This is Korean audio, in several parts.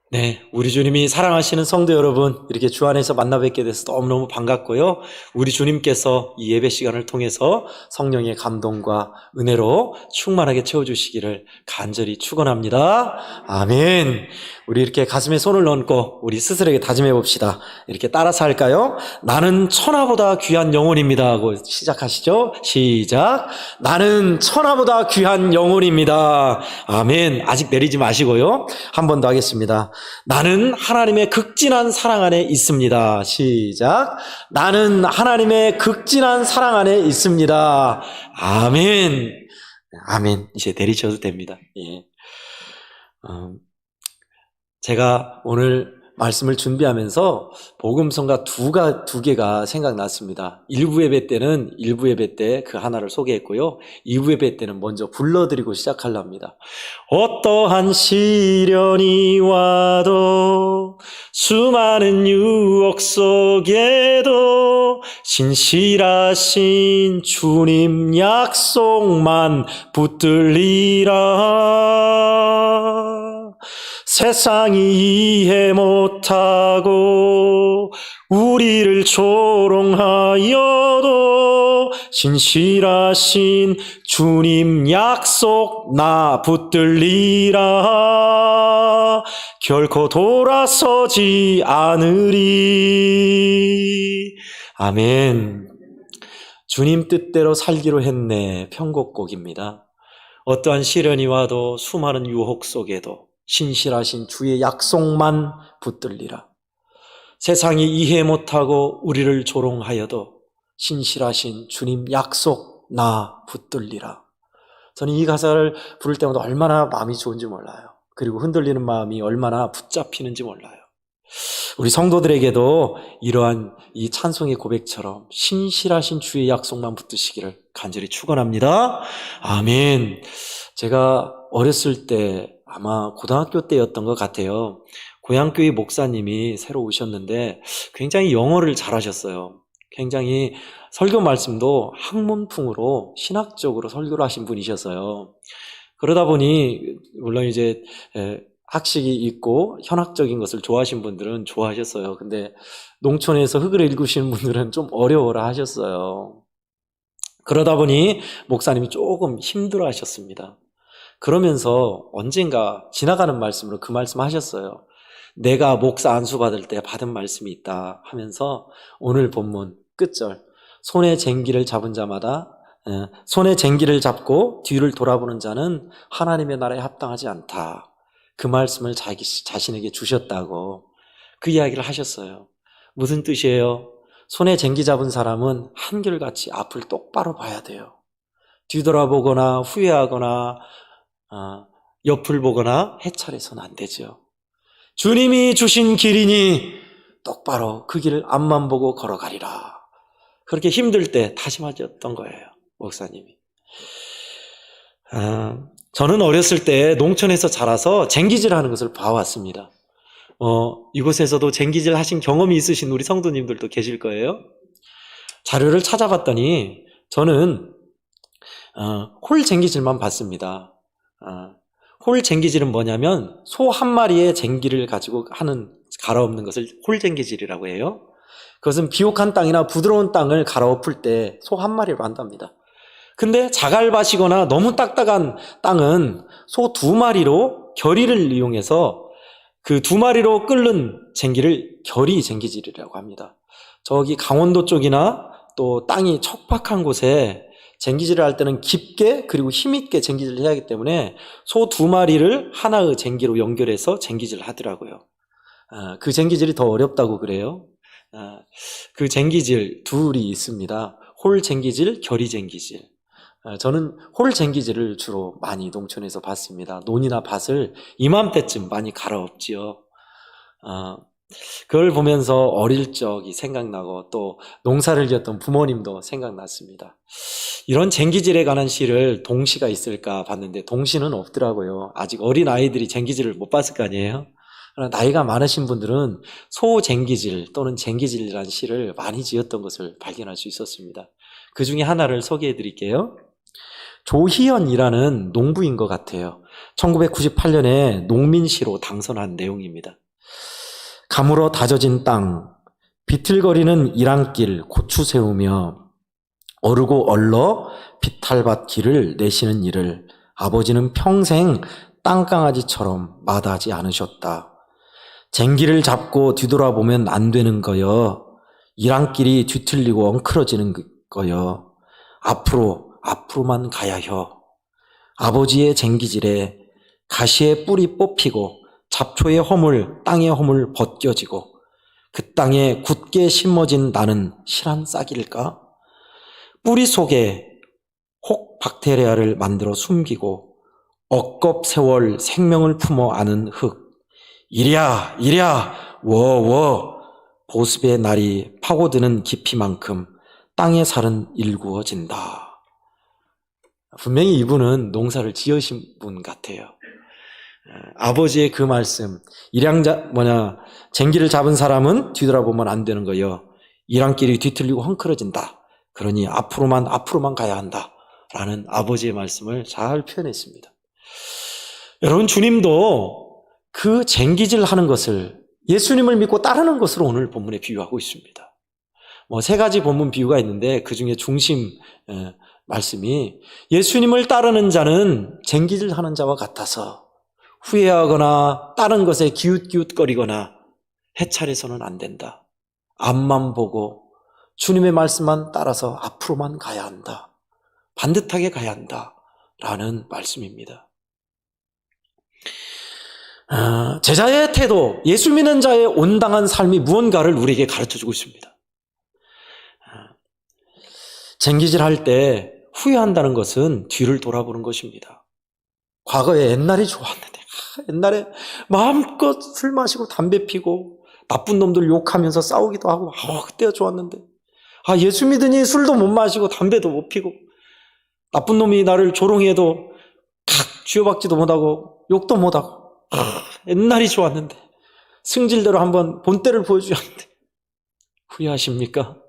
네, 우리 주님이 사랑하시는 성도 여러분, 이렇게 주 안에서 만나 뵙게 돼서 너무너무 반갑고요. 우리 주님께서 이 예배 시간을 통해서 성령의 감동과 은혜로 충만하게 채워주시기를 간절히 축원합니다. 아멘. 우리 이렇게 가슴에 손을 얹고 우리 스스로에게 다짐해 봅시다. 이렇게 따라서 할까요? 나는 천하보다 귀한 영혼입니다 하고 시작하시죠. 시작. 나는 천하보다 귀한 영혼입니다. 아멘. 아직 내리지 마시고요. 한 번 더 하겠습니다. 나는 하나님의 극진한 사랑 안에 있습니다. 시작. 나는 하나님의 극진한 사랑 안에 있습니다. 아멘. 아멘. 이제 내리셔도 됩니다. 예. 제가 오늘 말씀을 준비하면서 복음성가 두 개가 생각났습니다. 1부 예배 때는 1부 예배 때 그 하나를 소개했고요. 2부 예배 때는 먼저 불러드리고 시작하려 합니다. 어떠한 시련이 와도 수많은 유혹 속에도 신실하신 주님 약속만 붙들리라. 세상이 이해 못하고 우리를 조롱하여도 신실하신 주님 약속 나 붙들리라. 결코 돌아서지 않으리. 아멘. 주님 뜻대로 살기로 했네. 편곡곡입니다. 어떠한 시련이 와도 수많은 유혹 속에도 신실하신 주의 약속만 붙들리라. 세상이 이해 못하고 우리를 조롱하여도 신실하신 주님 약속 나 붙들리라. 저는 이 가사를 부를 때마다 얼마나 마음이 좋은지 몰라요. 그리고 흔들리는 마음이 얼마나 붙잡히는지 몰라요. 우리 성도들에게도 이러한 이 찬송의 고백처럼 신실하신 주의 약속만 붙드시기를 간절히 축원합니다. 아멘. 제가 어렸을 때 아마 고등학교 때였던 것 같아요. 고향교회 목사님이 새로 오셨는데 굉장히 영어를 잘하셨어요. 굉장히 설교 말씀도 학문풍으로 신학적으로 설교를 하신 분이셨어요. 그러다 보니 물론 이제 학식이 있고 현학적인 것을 좋아하신 분들은 좋아하셨어요. 근데 농촌에서 흙을 읽으시는 분들은 좀 어려워라 하셨어요. 그러다 보니 목사님이 조금 힘들어 하셨습니다. 그러면서 언젠가 지나가는 말씀으로 그 말씀 하셨어요. 내가 목사 안수 받을 때 받은 말씀이 있다 하면서 오늘 본문 끝절 손에 쟁기를 잡은 자마다 손에 쟁기를 잡고 뒤를 돌아보는 자는 하나님의 나라에 합당하지 않다. 그 말씀을 자신에게 주셨다고 그 이야기를 하셨어요. 무슨 뜻이에요? 손에 쟁기 잡은 사람은 한결같이 앞을 똑바로 봐야 돼요. 뒤돌아보거나 후회하거나 옆을 보거나 해찰해서는 안 되죠. 주님이 주신 길이니 똑바로 그 길을 앞만 보고 걸어가리라. 그렇게 힘들 때 다짐하셨던 거예요, 목사님이. 저는 어렸을 때 농촌에서 자라서 쟁기질하는 것을 봐왔습니다. 이곳에서도 쟁기질 하신 경험이 있으신 우리 성도님들도 계실 거예요. 자료를 찾아봤더니 저는 홀 쟁기질만 봤습니다. 홀 쟁기질은 뭐냐면 소 한 마리의 쟁기를 가지고 하는 갈아엎는 것을 홀 쟁기질이라고 해요. 그것은 비옥한 땅이나 부드러운 땅을 갈아엎을 때 소 한 마리로 한답니다. 근데 자갈밭이거나 너무 딱딱한 땅은 소 두 마리로 결의를 이용해서 그 두 마리로 끓는 쟁기를 결의 쟁기질이라고 합니다. 저기 강원도 쪽이나 또 땅이 척박한 곳에 쟁기질을 할 때는 깊게 그리고 힘있게 쟁기질을 해야 하기 때문에 소 두 마리를 하나의 쟁기로 연결해서 쟁기질을 하더라고요. 그 쟁기질이 더 어렵다고 그래요. 그 쟁기질 둘이 있습니다. 홀 쟁기질, 결의 쟁기질. 저는 홀 쟁기질을 주로 많이 농촌에서 봤습니다. 논이나 밭을 이맘때쯤 많이 갈아엎지요. 그걸 보면서 어릴 적이 생각나고 또 농사를 지었던 부모님도 생각났습니다. 이런 쟁기질에 관한 시를 동시가 있을까 봤는데 동시는 없더라고요. 아직 어린 아이들이 쟁기질을 못 봤을 거 아니에요. 그러나 나이가 많으신 분들은 소쟁기질 또는 쟁기질이라는 시를 많이 지었던 것을 발견할 수 있었습니다. 그 중에 하나를 소개해 드릴게요. 조희연이라는 농부인 것 같아요. 1998년에 농민시로 당선한 내용입니다. 가물어 다져진 땅, 비틀거리는 이랑길 고추 세우며 어르고 얼러 비탈밭 길을 내시는 일을 아버지는 평생 땅강아지처럼 마다하지 않으셨다. 쟁기를 잡고 뒤돌아보면 안 되는 거여. 이랑길이 뒤틀리고 엉클어지는 거여. 앞으로만 가야혀. 아버지의 쟁기질에 가시의 뿔이 뽑히고 잡초의 허물, 땅의 허물 벗겨지고 그 땅에 굳게 심어진 나는 실한 싹일까? 뿌리 속에 혹 박테리아를 만들어 숨기고 억겁 세월 생명을 품어 아는 흙. 이랴 워워 보습의 날이 파고드는 깊이만큼 땅의 살은 일구어진다. 분명히 이분은 농사를 지으신 분 같아요. 아버지의 그 말씀, 쟁기를 잡은 사람은 뒤돌아보면 안 되는 거요. 이랑길이 뒤틀리고 헝클어진다. 그러니 앞으로만 가야 한다. 라는 아버지의 말씀을 잘 표현했습니다. 여러분, 주님도 그 쟁기질 하는 것을 예수님을 믿고 따르는 것으로 오늘 본문에 비유하고 있습니다. 세 가지 본문 비유가 있는데 그 중에 중심 말씀이 예수님을 따르는 자는 쟁기질 하는 자와 같아서 후회하거나 다른 것에 기웃기웃거리거나 해찰해서는 안 된다. 앞만 보고 주님의 말씀만 따라서 앞으로만 가야 한다. 반듯하게 가야 한다. 라는 말씀입니다. 제자의 태도, 예수 믿는 자의 온당한 삶이 무언가를 우리에게 가르쳐주고 있습니다. 쟁기질 할 때 후회한다는 것은 뒤를 돌아보는 것입니다. 과거에 옛날이 좋았는데, 옛날에 마음껏 술 마시고 담배 피고 나쁜 놈들 욕하면서 싸우기도 하고 그때가 좋았는데, 예수 믿으니 술도 못 마시고 담배도 못 피고 나쁜 놈이 나를 조롱해도 쥐어박지도 못하고 욕도 못하고 옛날이 좋았는데 승질대로 한번 본때를 보여줘야 하는데 후회하십니까?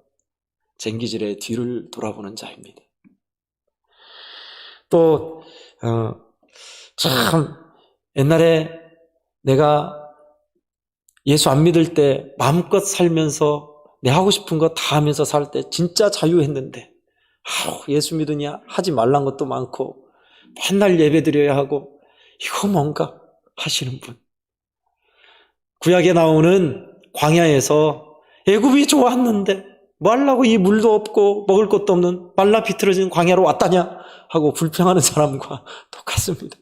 쟁기질의 뒤를 돌아보는 자입니다. 또 참 옛날에 내가 예수 안 믿을 때 마음껏 살면서 내 하고 싶은 거 다 하면서 살 때 진짜 자유했는데 예수 믿으니 하지 말란 것도 많고 맨날 예배 드려야 하고 이거 뭔가 하시는 분. 구약에 나오는 광야에서 애굽이 좋았는데 뭐 하려고 이 물도 없고 먹을 것도 없는 말라 비틀어진 광야로 왔다냐 하고 불평하는 사람과 똑같습니다.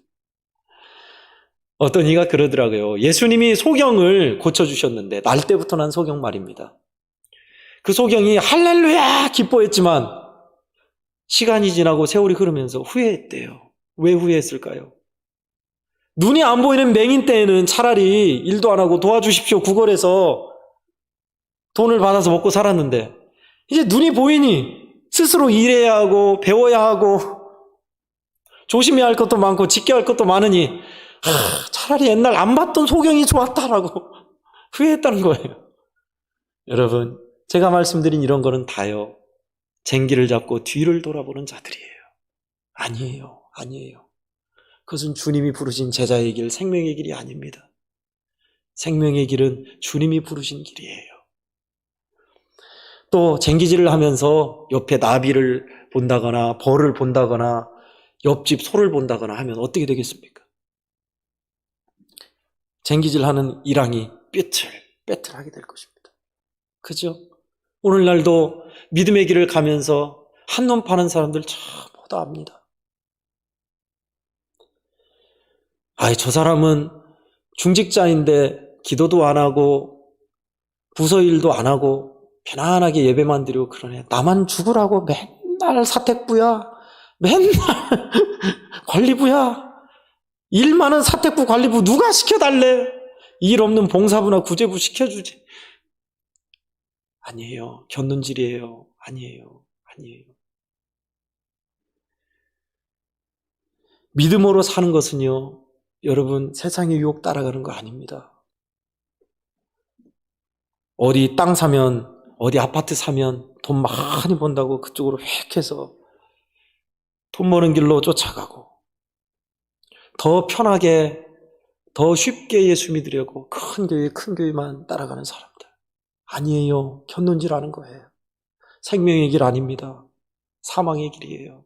어떤 이가 그러더라고요. 예수님이 소경을 고쳐주셨는데 날 때부터 난 소경 말입니다. 그 소경이 할렐루야 기뻐했지만 시간이 지나고 세월이 흐르면서 후회했대요. 왜 후회했을까요? 눈이 안 보이는 맹인 때에는 차라리 일도 안 하고 도와주십시오 구걸해서 돈을 받아서 먹고 살았는데 이제 눈이 보이니 스스로 일해야 하고 배워야 하고 조심해야 할 것도 많고 지켜야 할 것도 많으니 차라리 옛날 안 봤던 소경이 좋았다라고 후회했다는 거예요. 여러분, 제가 말씀드린 이런 거는 다요, 쟁기를 잡고 뒤를 돌아보는 자들이에요. 아니에요. 그것은 주님이 부르신 제자의 길, 생명의 길이 아닙니다. 생명의 길은 주님이 부르신 길이에요. 또 쟁기질을 하면서 옆에 나비를 본다거나 벌을 본다거나 옆집 소를 본다거나 하면 어떻게 되겠습니까? 쟁기질하는 일항이 삐뚤하게 될 것입니다. 그죠? 오늘날도 믿음의 길을 가면서 한눈 파는 사람들 참 허다합니다. 저 사람은 중직자인데 기도도 안 하고 부서 일도 안 하고 편안하게 예배만 드리고 그러네. 나만 죽으라고 맨날 사택부야, 맨날 관리부야. 일 많은 사택부 관리부 누가 시켜달래? 일 없는 봉사부나 구제부 시켜주지. 아니에요. 곁눈질이에요. 아니에요. 믿음으로 사는 것은요, 여러분, 세상의 유혹 따라가는 거 아닙니다. 어디 땅 사면, 어디 아파트 사면 돈 많이 번다고 그쪽으로 획 해서 돈 버는 길로 쫓아가고 더 편하게 더 쉽게 예수 믿으려고 큰 교회 큰 교회만 따라가는 사람들. 아니에요. 견눈질하는 거예요. 생명의 길 아닙니다. 사망의 길이에요.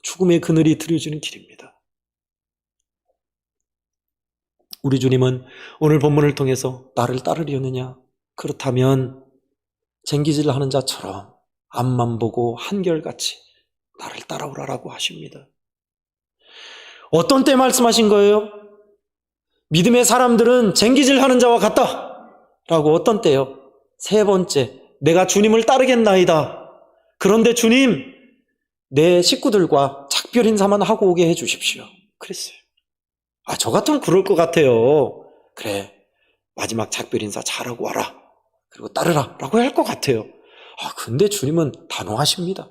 죽음의 그늘이 들여주는 길입니다. 우리 주님은 오늘 본문을 통해서 나를 따르려느냐? 그렇다면 쟁기질하는 자처럼 앞만 보고 한결같이 나를 따라오라라고 하십니다. 어떤 때 말씀하신 거예요? 믿음의 사람들은 쟁기질하는 자와 같다 라고 어떤 때요? 세 번째, 내가 주님을 따르겠나이다. 그런데 주님, 내 식구들과 작별 인사만 하고 오게 해 주십시오. 그랬어요. 저 같으면 그럴 것 같아요. 그래, 마지막 작별 인사 잘하고 와라. 그리고 따르라 라고 할 것 같아요. 근데 주님은 단호하십니다.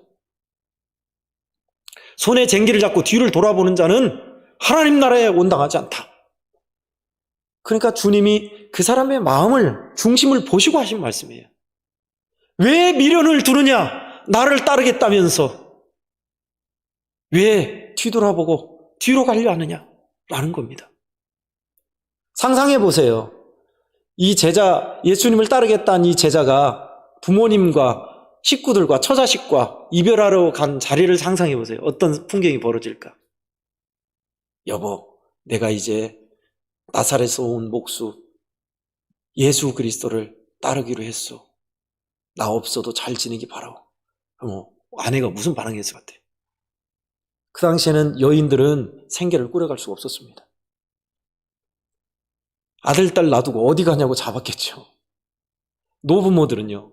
손에 쟁기를 잡고 뒤를 돌아보는 자는 하나님 나라에 온당하지 않다. 그러니까 주님이 그 사람의 마음을, 중심을 보시고 하신 말씀이에요. 왜 미련을 두느냐? 나를 따르겠다면서 왜 뒤돌아보고 뒤로 가려 하느냐? 라는 겁니다. 상상해 보세요. 이 제자, 예수님을 따르겠다는 이 제자가 부모님과 식구들과 처자식과 이별하러 간 자리를 상상해 보세요. 어떤 풍경이 벌어질까? 여보, 내가 이제 나사렛에서 온 목수 예수 그리스도를 따르기로 했어. 나 없어도 잘 지내기 바라오. 아내가 무슨 반응했을 것 같아요? 그 당시에는 여인들은 생계를 꾸려갈 수가 없었습니다. 아들, 딸 놔두고 어디 가냐고 잡았겠죠. 노부모들은요,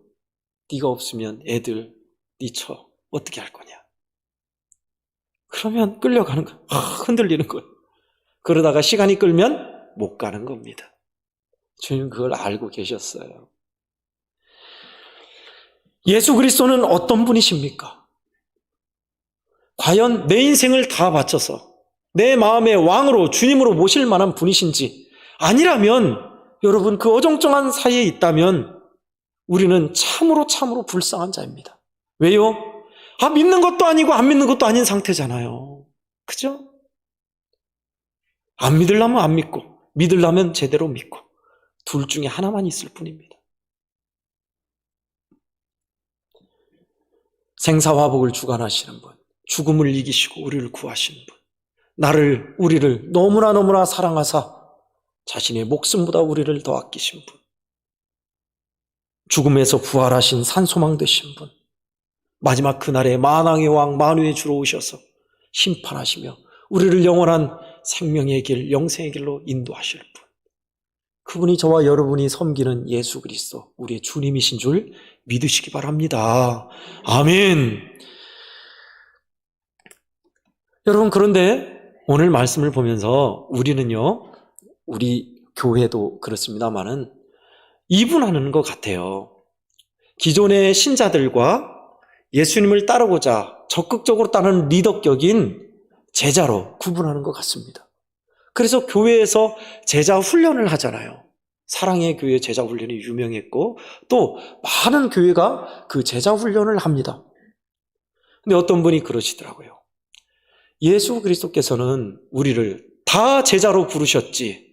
네가 없으면 애들, 네 처 어떻게 할 거냐. 그러면 끌려가는 거예요. 흔들리는 거예요. 그러다가 시간이 끌면 못 가는 겁니다. 주님 그걸 알고 계셨어요. 예수 그리스도는 어떤 분이십니까? 과연 내 인생을 다 바쳐서 내 마음의 왕으로 주님으로 모실 만한 분이신지, 아니라면 여러분 그 어정쩡한 사이에 있다면 우리는 참으로 불쌍한 자입니다. 왜요? 믿는 것도 아니고 안 믿는 것도 아닌 상태잖아요. 그죠? 안 믿으려면 안 믿고 믿으려면 제대로 믿고 둘 중에 하나만 있을 뿐입니다. 생사화복을 주관하시는 분, 죽음을 이기시고 우리를 구하시는 분, 우리를 너무나 사랑하사 자신의 목숨보다 우리를 더 아끼신 분, 죽음에서 부활하신 산소망 되신 분, 마지막 그날에 만왕의 왕 만유의 주로 오셔서 심판하시며 우리를 영원한 생명의 길, 영생의 길로 인도하실 분, 그분이 저와 여러분이 섬기는 예수 그리스도, 우리의 주님이신 줄 믿으시기 바랍니다. 아멘. 여러분, 그런데 오늘 말씀을 보면서 우리는요, 우리 교회도 그렇습니다만은 이분하는 것 같아요. 기존의 신자들과 예수님을 따르고자 적극적으로 따르는 리더격인 제자로 구분하는 것 같습니다. 그래서 교회에서 제자 훈련을 하잖아요. 사랑의 교회 제자 훈련이 유명했고 또 많은 교회가 그 제자 훈련을 합니다. 근데 어떤 분이 그러시더라고요. 예수 그리스도께서는 우리를 다 제자로 부르셨지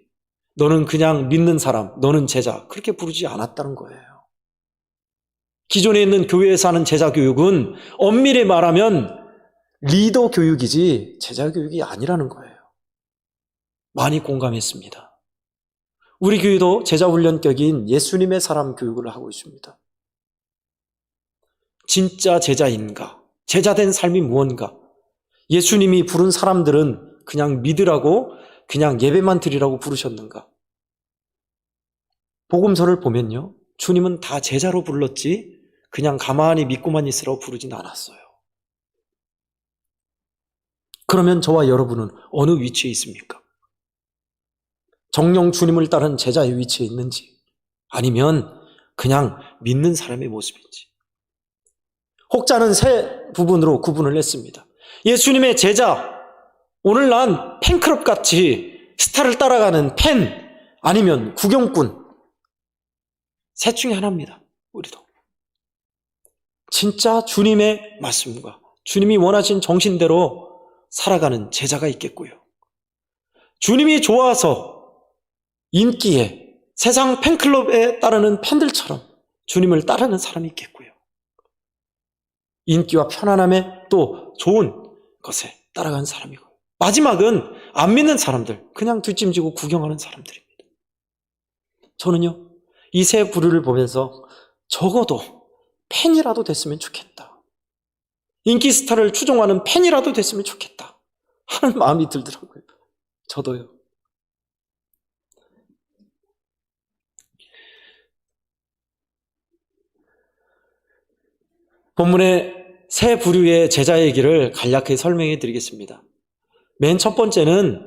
너는 그냥 믿는 사람, 너는 제자, 그렇게 부르지 않았다는 거예요. 기존에 있는 교회에서 하는 제자 교육은 엄밀히 말하면 리더 교육이지 제자 교육이 아니라는 거예요. 많이 공감했습니다. 우리 교회도 제자 훈련격인 예수님의 사람 교육을 하고 있습니다. 진짜 제자인가? 제자된 삶이 무언가? 예수님이 부른 사람들은 그냥 믿으라고, 그냥 예배만 드리라고 부르셨는가? 복음서를 보면요, 주님은 다 제자로 불렀지 그냥 가만히 믿고만 있으라고 부르진 않았어요. 그러면 저와 여러분은 어느 위치에 있습니까? 정령 주님을 따른 제자의 위치에 있는지, 아니면 그냥 믿는 사람의 모습인지. 혹자는 세 부분으로 구분을 했습니다. 예수님의 제자, 오늘 난 팬클럽 같이 스타를 따라가는 팬, 아니면 구경꾼. 셋 중에 하나입니다. 우리도 진짜 주님의 말씀과 주님이 원하신 정신대로 살아가는 제자가 있겠고요. 주님이 좋아서 인기에 세상 팬클럽에 따르는 팬들처럼 주님을 따르는 사람이 있겠고요. 인기와 편안함에 또 좋은 것에 따라가는 사람이고, 마지막은 안 믿는 사람들, 그냥 뒷짐지고 구경하는 사람들입니다. 저는요, 이 세 부류를 보면서 적어도 팬이라도 됐으면 좋겠다, 인기 스타를 추종하는 팬이라도 됐으면 좋겠다 하는 마음이 들더라고요. 저도요. 본문의 세 부류의 제자 얘기를 간략하게 설명해 드리겠습니다. 맨 첫 번째는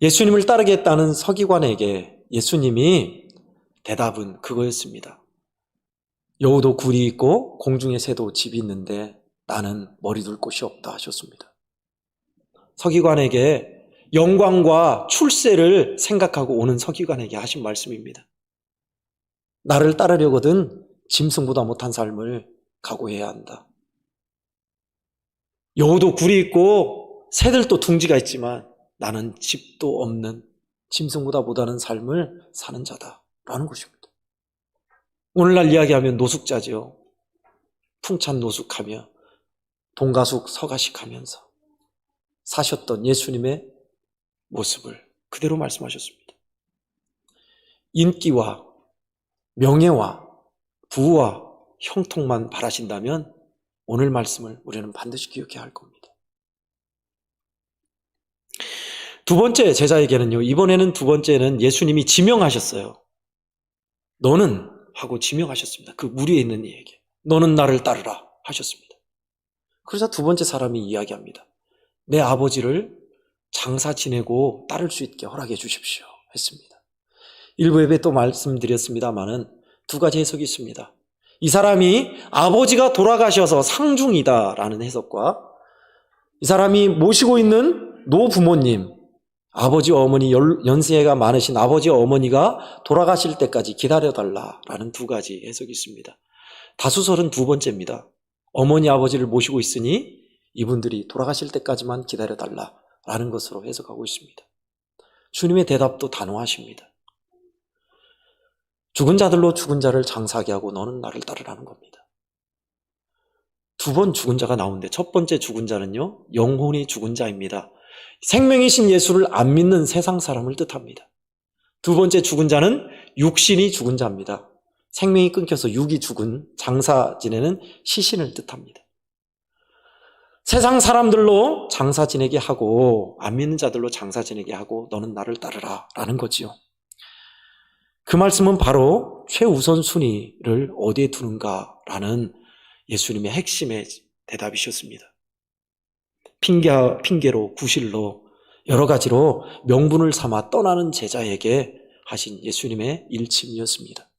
예수님을 따르겠다는 서기관에게 예수님이 대답은 그거였습니다. 여우도 굴이 있고 공중의 새도 집이 있는데 나는 머리 둘 곳이 없다 하셨습니다. 서기관에게 영광과 출세를 생각하고 오는 서기관에게 하신 말씀입니다. 나를 따르려거든 짐승보다 못한 삶을 각오해야 한다. 여우도 굴이 있고 새들도 둥지가 있지만 나는 집도 없는 짐승보다 못하는 삶을 사는 자다라는 것입니다. 오늘날 이야기하면 노숙자죠. 풍찬 노숙하며 동가숙 서가식하면서 사셨던 예수님의 모습을 그대로 말씀하셨습니다. 인기와 명예와 부와 형통만 바라신다면 오늘 말씀을 우리는 반드시 기억해야 할 겁니다. 두 번째 제자에게는요, 이번에는 두 번째는 예수님이 지명하셨어요. 너는 하고 지명하셨습니다. 그 무리에 있는 이에게 너는 나를 따르라 하셨습니다. 그러자 두 번째 사람이 이야기합니다. 내 아버지를 장사 지내고 따를 수 있게 허락해 주십시오 했습니다. 일부 예배 또 말씀드렸습니다마는 두 가지 해석이 있습니다. 이 사람이 아버지가 돌아가셔서 상중이다라는 해석과 이 사람이 모시고 있는 노부모님, 아버지 어머니, 연세가 많으신 아버지 어머니가 돌아가실 때까지 기다려달라라는 두 가지 해석이 있습니다. 다수설은 두 번째입니다. 어머니 아버지를 모시고 있으니 이분들이 돌아가실 때까지만 기다려달라라는 것으로 해석하고 있습니다. 주님의 대답도 단호하십니다. 죽은 자들로 죽은 자를 장사하게 하고 너는 나를 따르라는 겁니다. 두 번 죽은 자가 나오는데 첫 번째 죽은 자는요, 영혼이 죽은 자입니다. 생명이신 예수를 안 믿는 세상 사람을 뜻합니다. 두 번째 죽은 자는 육신이 죽은 자입니다. 생명이 끊겨서 육이 죽은 장사 지내는 시신을 뜻합니다. 세상 사람들로 장사 지내게 하고 안 믿는 자들로 장사 지내게 하고 너는 나를 따르라 라는 거지요. 그 말씀은 바로 최우선 순위를 어디에 두는가라는 예수님의 핵심의 대답이셨습니다. 핑계로 구실로 여러 가지로 명분을 삼아 떠나는 제자에게 하신 예수님의 일침이었습니다.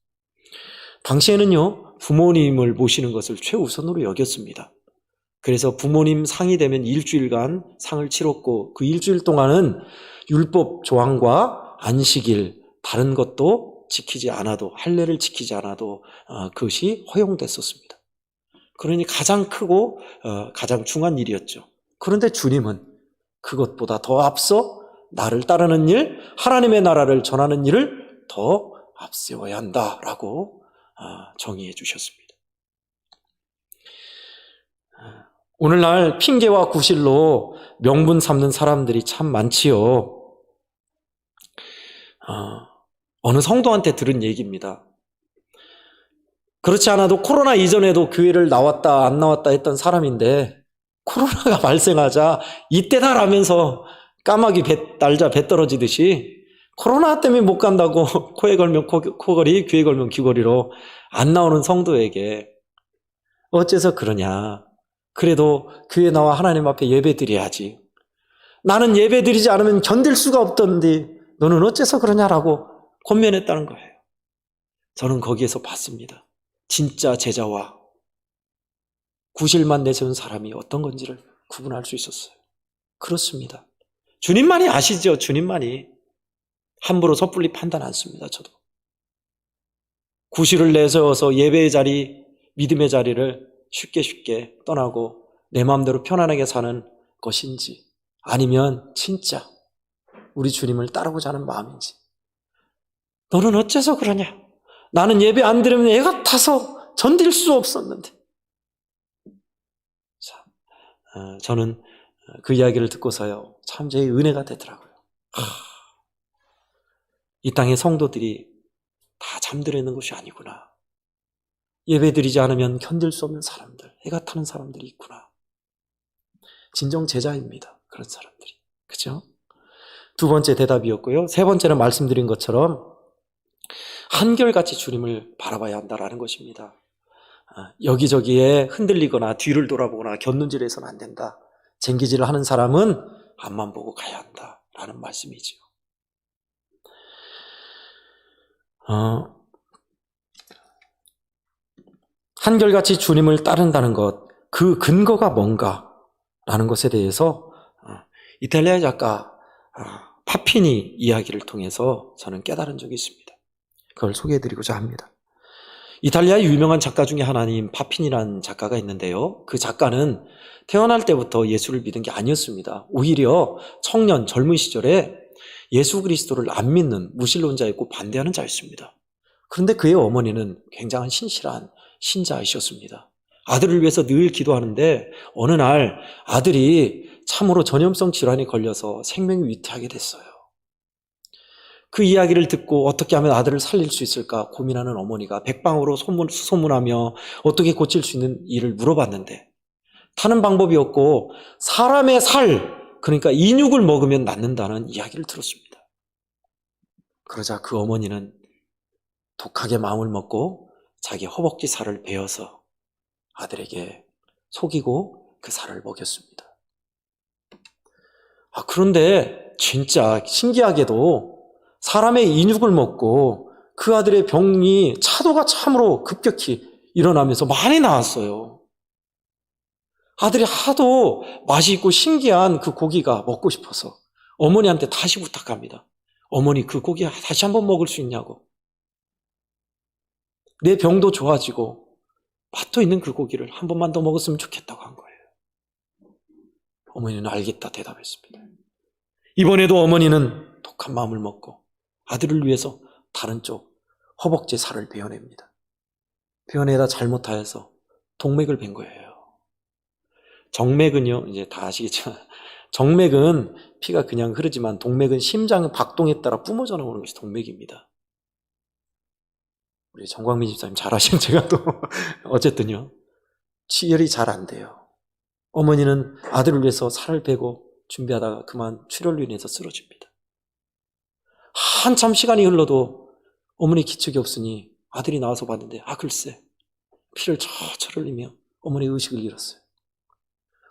당시에는요, 부모님을 모시는 것을 최우선으로 여겼습니다. 그래서 부모님 상이 되면 일주일간 상을 치렀고 그 일주일 동안은 율법 조항과 안식일, 다른 것도 지키지 않아도, 할례를 지키지 않아도 그것이 허용됐었습니다. 그러니 가장 크고 가장 중요한 일이었죠. 그런데 주님은 그것보다 더 앞서 나를 따르는 일, 하나님의 나라를 전하는 일을 더 앞세워야 한다라고 정의해 주셨습니다. 오늘날 핑계와 구실로 명분 삼는 사람들이 참 많지요. 어느 성도한테 들은 얘기입니다. 그렇지 않아도 코로나 이전에도 교회를 나왔다 안 나왔다 했던 사람인데 코로나가 발생하자 이때다라면서 까마귀 날자 배 떨어지듯이 코로나 때문에 못 간다고 코에 걸면 코걸이, 귀에 걸면 귀걸이로 안 나오는 성도에게 어째서 그러냐. 그래도 교회 나와 하나님 앞에 예배 드려야지. 나는 예배 드리지 않으면 견딜 수가 없던데 너는 어째서 그러냐라고 권면했다는 거예요. 저는 거기에서 봤습니다. 진짜 제자와 구실만 내세운 사람이 어떤 건지를 구분할 수 있었어요. 그렇습니다. 주님만이 아시죠. 주님만이. 함부로 섣불리 판단 않습니다. 저도. 구실을 내세워서 예배의 자리, 믿음의 자리를 쉽게 떠나고 내 마음대로 편안하게 사는 것인지, 아니면 진짜 우리 주님을 따르고자 하는 마음인지. 너는 어째서 그러냐? 나는 예배 안 드리면 애가 타서 견딜 수 없었는데. 자, 저는 그 이야기를 듣고서요, 참 제 은혜가 되더라고요. 이 땅의 성도들이 다 잠들어 있는 것이 아니구나. 예배 드리지 않으면 견딜 수 없는 사람들, 해가 타는 사람들이 있구나. 진정 제자입니다, 그런 사람들이. 그죠? 두 번째 대답이었고요. 세 번째는 말씀드린 것처럼 한결같이 주님을 바라봐야 한다라는 것입니다. 여기저기에 흔들리거나 뒤를 돌아보거나 곁눈질해서는 안 된다. 쟁기질을 하는 사람은 앞만 보고 가야 한다라는 말씀이죠. 한결같이 주님을 따른다는 것, 그 근거가 뭔가라는 것에 대해서 이탈리아 작가 파피니 이야기를 통해서 저는 깨달은 적이 있습니다. 그걸 소개해드리고자 합니다. 이탈리아의 유명한 작가 중에 하나인 파피니라는 작가가 있는데요. 그 작가는 태어날 때부터 예수를 믿은 게 아니었습니다. 오히려 청년, 젊은 시절에 예수 그리스도를 안 믿는 무신론자였고 반대하는 자였습니다. 그런데 그의 어머니는 굉장한 신실한 신자이셨습니다. 아들을 위해서 늘 기도하는데 어느 날 아들이 참으로 전염성 질환에 걸려서 생명이 위태하게 됐어요. 그 이야기를 듣고 어떻게 하면 아들을 살릴 수 있을까 고민하는 어머니가 백방으로 소문하며 어떻게 고칠 수 있는 일을 물어봤는데 타는 방법이 없고 사람의 살, 그러니까 인육을 먹으면 낫는다는 이야기를 들었습니다. 그러자 그 어머니는 독하게 마음을 먹고 자기 허벅지 살을 베어서 아들에게 속이고 그 살을 먹였습니다. 그런데 진짜 신기하게도 사람의 인육을 먹고 그 아들의 병이 차도가 참으로 급격히 일어나면서 많이 나았어요. 아들이 하도 맛이 있고 신기한 그 고기가 먹고 싶어서 어머니한테 다시 부탁합니다. 어머니, 그 고기 다시 한번 먹을 수 있냐고. 내 병도 좋아지고 맛도 있는 그 고기를 한 번만 더 먹었으면 좋겠다고 한 거예요. 어머니는 알겠다 대답했습니다. 이번에도 어머니는 독한 마음을 먹고 아들을 위해서 다른 쪽 허벅지 살을 베어냅니다. 베어내다 잘못하여서 동맥을 벤 거예요. 정맥은요, 이제 다 아시겠지만 정맥은 피가 그냥 흐르지만 동맥은 심장의 박동에 따라 뿜어져 나오는 것이 동맥입니다. 우리 정광민 집사님 잘 아시는 제가 또 어쨌든요, 치열이 잘 안 돼요. 어머니는 아들을 위해서 살을 베고 준비하다가 그만 출혈로 인해서 쓰러집니다. 한참 시간이 흘러도 어머니 기척이 없으니 아들이 나와서 봤는데 글쎄 피를 철철 흘리며 어머니 의식을 잃었어요.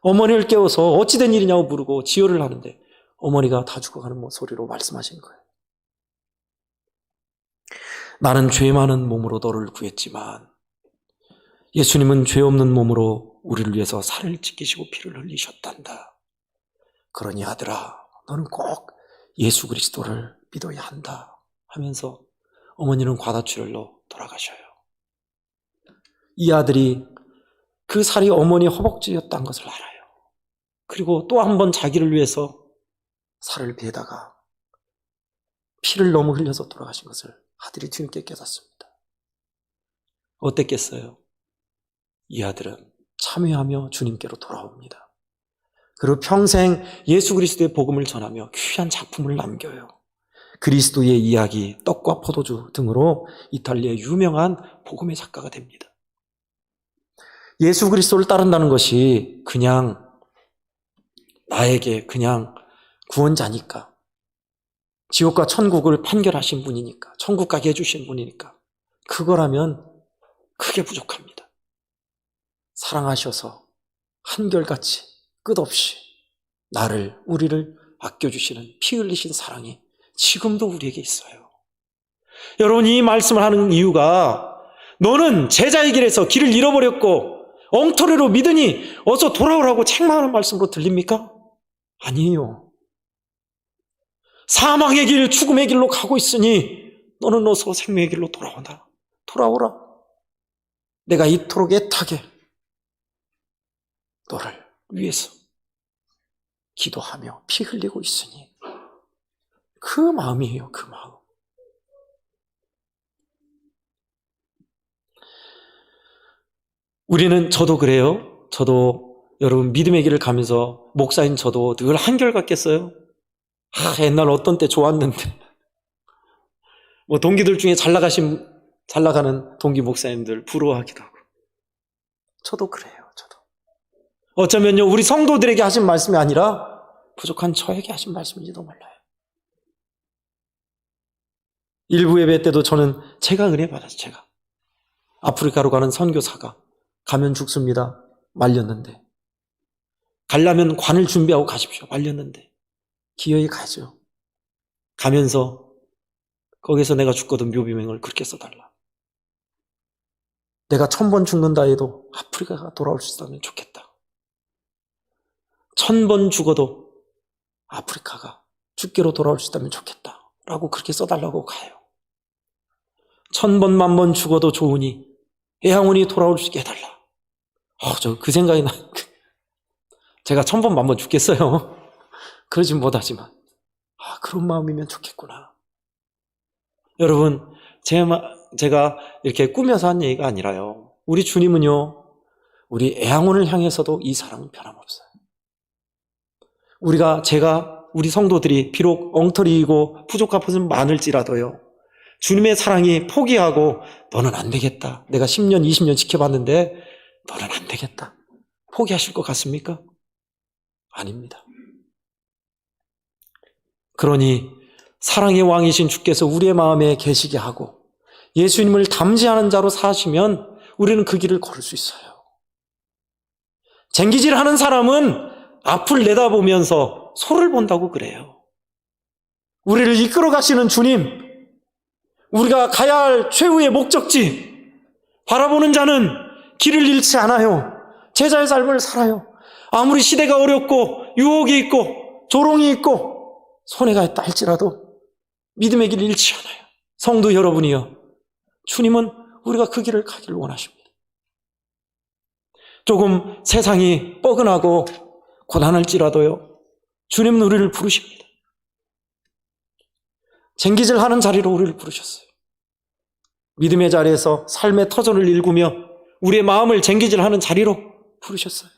어머니를 깨워서 어찌된 일이냐고 물고 지혈을 하는데 어머니가 다 죽어가는 소리로 말씀하신 거예요. 나는 죄 많은 몸으로 너를 구했지만 예수님은 죄 없는 몸으로 우리를 위해서 살을 찢기시고 피를 흘리셨단다. 그러니 아들아, 너는 꼭 예수 그리스도를 믿어야 한다 하면서 어머니는 과다출혈로 돌아가셔요. 이 아들이 그 살이 어머니 허벅지였다는 것을 알아요. 그리고 또 한 번 자기를 위해서 살을 베다가 피를 너무 흘려서 돌아가신 것을 아들이 뒤늦게 깨닫습니다. 어땠겠어요? 이 아들은 참회하며 주님께로 돌아옵니다. 그리고 평생 예수 그리스도의 복음을 전하며 귀한 작품을 남겨요. 그리스도의 이야기, 떡과 포도주 등으로 이탈리아의 유명한 복음의 작가가 됩니다. 예수 그리스도를 따른다는 것이 그냥 나에게 그냥 구원자니까, 지옥과 천국을 판결하신 분이니까, 천국 가게 해주신 분이니까 그거라면 크게 부족합니다. 사랑하셔서 한결같이 끝없이 우리를 아껴주시는 피 흘리신 사랑이 지금도 우리에게 있어요. 여러분, 이 말씀을 하는 이유가 너는 제자의 길에서 길을 잃어버렸고 엉터리로 믿으니 어서 돌아오라고 책망하는 말씀으로 들립니까? 아니에요. 사망의 길, 죽음의 길로 가고 있으니 너는 어서 생명의 길로 돌아오라. 내가 이토록 애타게 너를 위해서 기도하며 피 흘리고 있으니 그 마음이에요. 그 마음. 우리는, 저도 그래요. 저도 여러분 믿음의 길을 가면서 목사인 저도 늘 한결같겠어요? 옛날 어떤 때 좋았는데. 뭐 동기들 중에 잘 나가는 동기 목사님들 부러워하기도 하고. 저도 그래요. 저도. 어쩌면요, 우리 성도들에게 하신 말씀이 아니라 부족한 저에게 하신 말씀인지도 몰라요. 일부 예배 때도 저는 제가 은혜 받았어요. 제가 아프리카로 가는 선교사가 가면 죽습니다. 말렸는데, 가려면 관을 준비하고 가십시오. 말렸는데 기어이 가죠. 가면서 거기서 내가 죽거든 묘비명을 그렇게 써달라. 내가 1000번 죽는다 해도 아프리카가 돌아올 수 있다면 좋겠다. 1000번 죽어도 아프리카가 죽게로 돌아올 수 있다면 좋겠다 라고 그렇게 써달라고 가요. 1000번, 10,000번 죽어도 좋으니 애양원이 돌아올 수 있게 해달라. 저 그 생각이 나. 제가 1000번, 10,000번 죽겠어요? 그러진 못하지만 그런 마음이면 좋겠구나. 여러분, 제가 이렇게 꾸며서 한 얘기가 아니라요, 우리 주님은요, 우리 애양원을 향해서도 이 사랑은 변함없어요. 우리 성도들이 비록 엉터리이고 부족한 것은 많을지라도요, 주님의 사랑이 포기하고 너는 안 되겠다, 내가 10년, 20년 지켜봤는데 너는 안 되겠다, 포기하실 것 같습니까? 아닙니다. 그러니 사랑의 왕이신 주께서 우리의 마음에 계시게 하고 예수님을 담지하는 자로 사시면 우리는 그 길을 걸을 수 있어요. 쟁기질하는 사람은 앞을 내다보면서 소를 본다고 그래요. 우리를 이끌어 가시는 주님, 우리가 가야 할 최후의 목적지 바라보는 자는 길을 잃지 않아요. 제자의 삶을 살아요. 아무리 시대가 어렵고 유혹이 있고 조롱이 있고 손해가 있다 할지라도 믿음의 길을 잃지 않아요. 성도 여러분이요, 주님은 우리가 그 길을 가기를 원하십니다. 조금 세상이 뻐근하고 고단할지라도요, 주님은 우리를 부르십니다. 쟁기질하는 자리로 우리를 부르셨어요. 믿음의 자리에서 삶의 터전을 일구며 우리의 마음을 쟁기질하는 자리로 부르셨어요.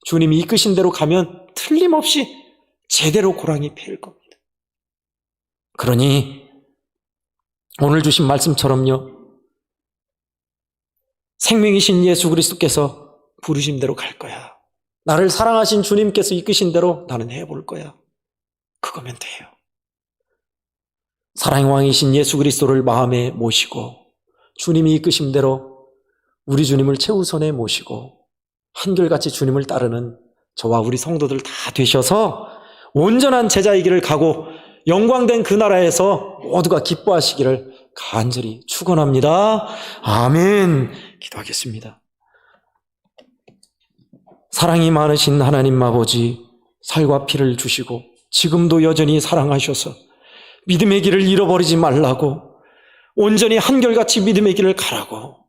주님이 이끄신 대로 가면 틀림없이 제대로 고랑이 피울 겁니다. 그러니 오늘 주신 말씀처럼요, 생명이신 예수 그리스도께서 부르신 대로 갈 거야. 나를 사랑하신 주님께서 이끄신 대로 나는 해볼 거야. 그거면 돼요. 사랑의 왕이신 예수 그리스도를 마음에 모시고 주님이 이끄신 대로 우리 주님을 최우선에 모시고 한결같이 주님을 따르는 저와 우리 성도들 다 되셔서 온전한 제자의 길을 가고 영광된 그 나라에서 모두가 기뻐하시기를 간절히 축원합니다. 아멘. 기도하겠습니다. 사랑이 많으신 하나님 아버지, 살과 피를 주시고 지금도 여전히 사랑하셔서 믿음의 길을 잃어버리지 말라고, 온전히 한결같이 믿음의 길을 가라고,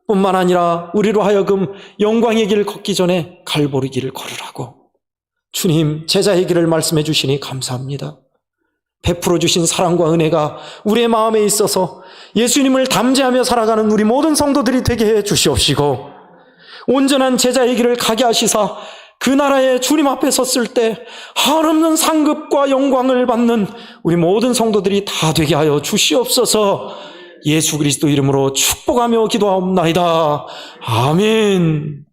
뿐만 아니라 우리로 하여금 영광의 길을 걷기 전에 갈보리 길을 걸으라고 주님 제자의 길을 말씀해 주시니 감사합니다. 베풀어 주신 사랑과 은혜가 우리의 마음에 있어서 예수님을 담대하며 살아가는 우리 모든 성도들이 되게 해 주시옵시고, 온전한 제자의 길을 가게 하시사 그 나라에 주님 앞에 섰을 때 한없는 상급과 영광을 받는 우리 모든 성도들이 다 되게 하여 주시옵소서. 예수 그리스도 이름으로 축복하며 기도하옵나이다. 아멘.